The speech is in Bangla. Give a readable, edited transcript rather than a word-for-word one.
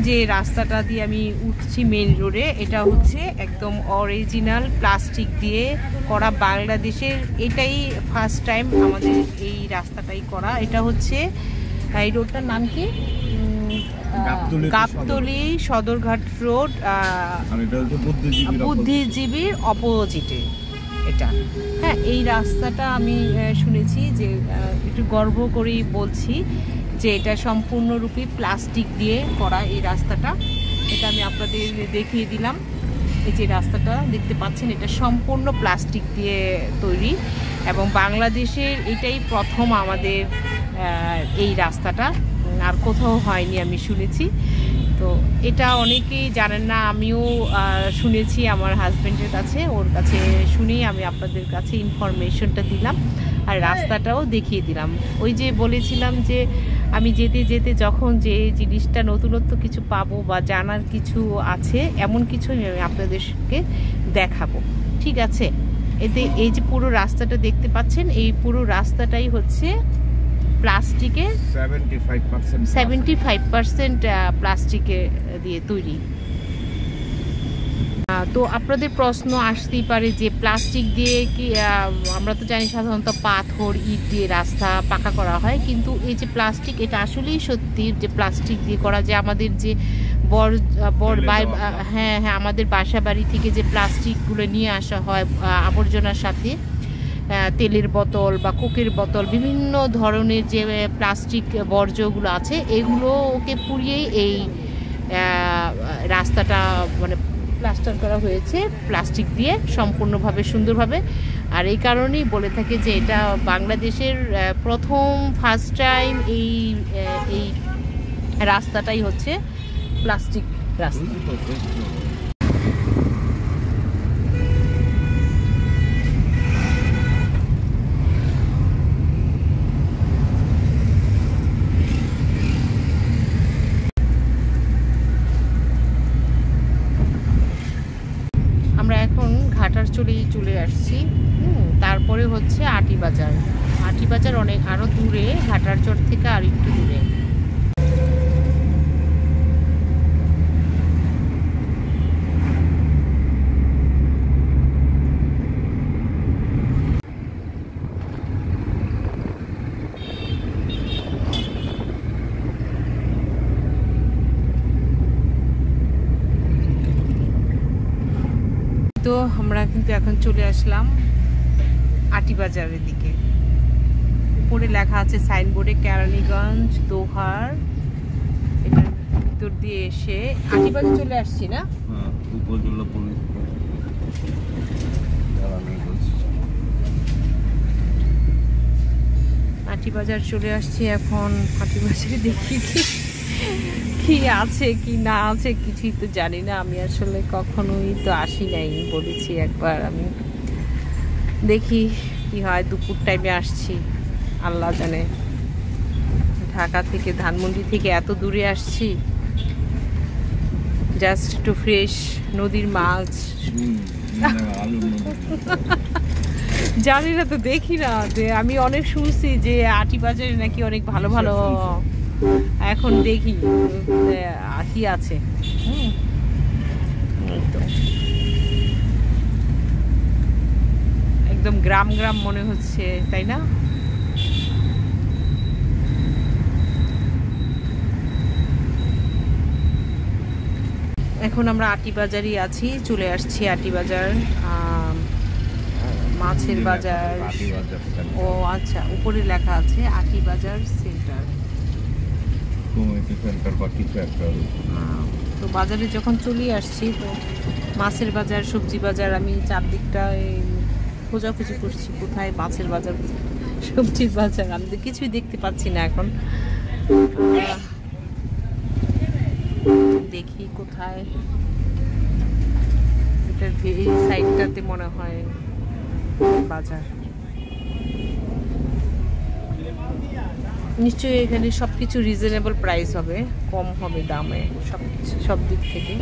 যে রাস্তাটা দিয়ে আমি উঠছি মেন রোডে, এটা হচ্ছে একদম অরিজিনাল প্লাস্টিক দিয়ে করা, বাংলাদেশের এটাই ফার্স্ট টাইম আমাদের এই রাস্তাটাই করা। এটা হচ্ছে এই রোডটার নাম কি, গাবতলী সদরঘাট রোড, বুদ্ধিজীবীর অপোজিটে এটা। হ্যাঁ, এই রাস্তাটা আমি শুনেছি যে, একটু গর্ব করেই বলছি যে এটা সম্পূর্ণরূপে প্লাস্টিক দিয়ে করা এই রাস্তাটা। এটা আমি আপনাদের দেখিয়ে দিলাম। এই যে রাস্তাটা দেখতে পাচ্ছেন, এটা সম্পূর্ণ প্লাস্টিক দিয়ে তৈরি এবং বাংলাদেশের এটাই প্রথম আমাদের এই রাস্তাটা, আর কোথাও হয়নি আমি শুনেছি। তো এটা অনেকেই জানেন না, আমিও শুনেছি আমার হাজব্যান্ডের কাছে, ওর কাছে শুনেই আমি আপনাদের কাছে ইনফরমেশনটা দিলাম আর রাস্তাটাও দেখিয়ে দিলাম। ওই যে বলেছিলাম যে আমি যেতে যেতে যখন যে জিনিসটা নতুনত্ব কিছু পাবো বা জানার কিছু আছে, এমন কিছু আমি আপনাদেরকে দেখাবো, ঠিক আছে? এতে এই যে পুরো রাস্তাটা দেখতে পাচ্ছেন, এই পুরো রাস্তাটাই হচ্ছে প্লাস্টিকের 75% প্লাস্টিকে দিয়ে তৈরি। তো আপনাদের প্রশ্ন আসতেই পারে যে প্লাস্টিক দিয়ে কি, আমরা তো জানি সাধারণত পাথর ইট দিয়ে রাস্তা পাকা করা হয়, কিন্তু এই যে প্লাস্টিক, এটা আসলেই সত্যি যে প্লাস্টিক দিয়ে করা, যে আমাদের যে হ্যাঁ হ্যাঁ আমাদের বাসা বাড়ি থেকে যে প্লাস্টিকগুলো নিয়ে আসা হয় আবর্জনার সাথে, তেলের বোতল বা কোকের বোতল, বিভিন্ন ধরনের যে প্লাস্টিক বর্জ্যগুলো আছে, এগুলোকে পুড়িয়েই এই রাস্তাটা মানে প্লাস্টার করা হয়েছে প্লাস্টিক দিয়ে সম্পূর্ণভাবে সুন্দরভাবে। আর এই কারণেই বলে থাকে যে এটা বাংলাদেশের প্রথম ফার্স্ট টাইম এই রাস্তাটাই হচ্ছে প্লাস্টিক রাস্তা। আমরা এখন ঘাটার চলে আসছি। তারপরে হচ্ছে আটিবাজার। আটিবাজার অনেক আরো দূরে, ঘাটার চর থেকে আর একটু দূরে। তো আমরা কিন্তু এখন চলে আসলাম আটিবাজারের দিকে। উপরে লেখা আছে সাইনবোর্ডে কেরানীগঞ্জ দোহার। এটার ভিতর দিয়ে এসে আটিবাজার চলে আসছি না, আটিবাজার চলে আসছি এখন। আটিবাজারে দেখি কি আছে কি না আছে কিছুই তো জানি না, আমি আসলে কখনোই তো আসি নাই, বলেছি একবার, আমি দেখি কি হয়। দুপুর টাইমে আসছি, আল্লাহ জানে। ঢাকা থেকে, ধানমন্ডি থেকে এত দূরে আসছি জাস্ট টু ফ্রেশ নদীর মাছ। জানি না তো, দেখি না, যে আমি অনেক শুনছি যে আটিবাজারে নাকি অনেক ভালো ভালো, এখন দেখি কি আছে। একদম গ্রাম গ্রাম মনে হচ্ছে, তাই না? এখন আমরা আটিবাজারই আছি, চলে আসছি আটিবাজার, মাছের বাজার। ও আচ্ছা, উপরে লেখা আছে আটিবাজার সেন্টার। তো বাজারে যখন চলে আসছি, তো মাছের বাজার, সবজি বাজার, আমি চারদিকটায় খোঁজাখুঁজি করছি কোথায় মাছের বাজার, সবজির বাজার, আমি তো কিছুই দেখতে পাচ্ছি না এখন। দেখি কোথায়, এটার এই সাইডটাতে মনে হয় বাজার। নিশ্চয়ই এখানে সবকিছু রিজনেবল প্রাইস হবে, কম হবে দামে সবকিছু, সব দিক থেকে।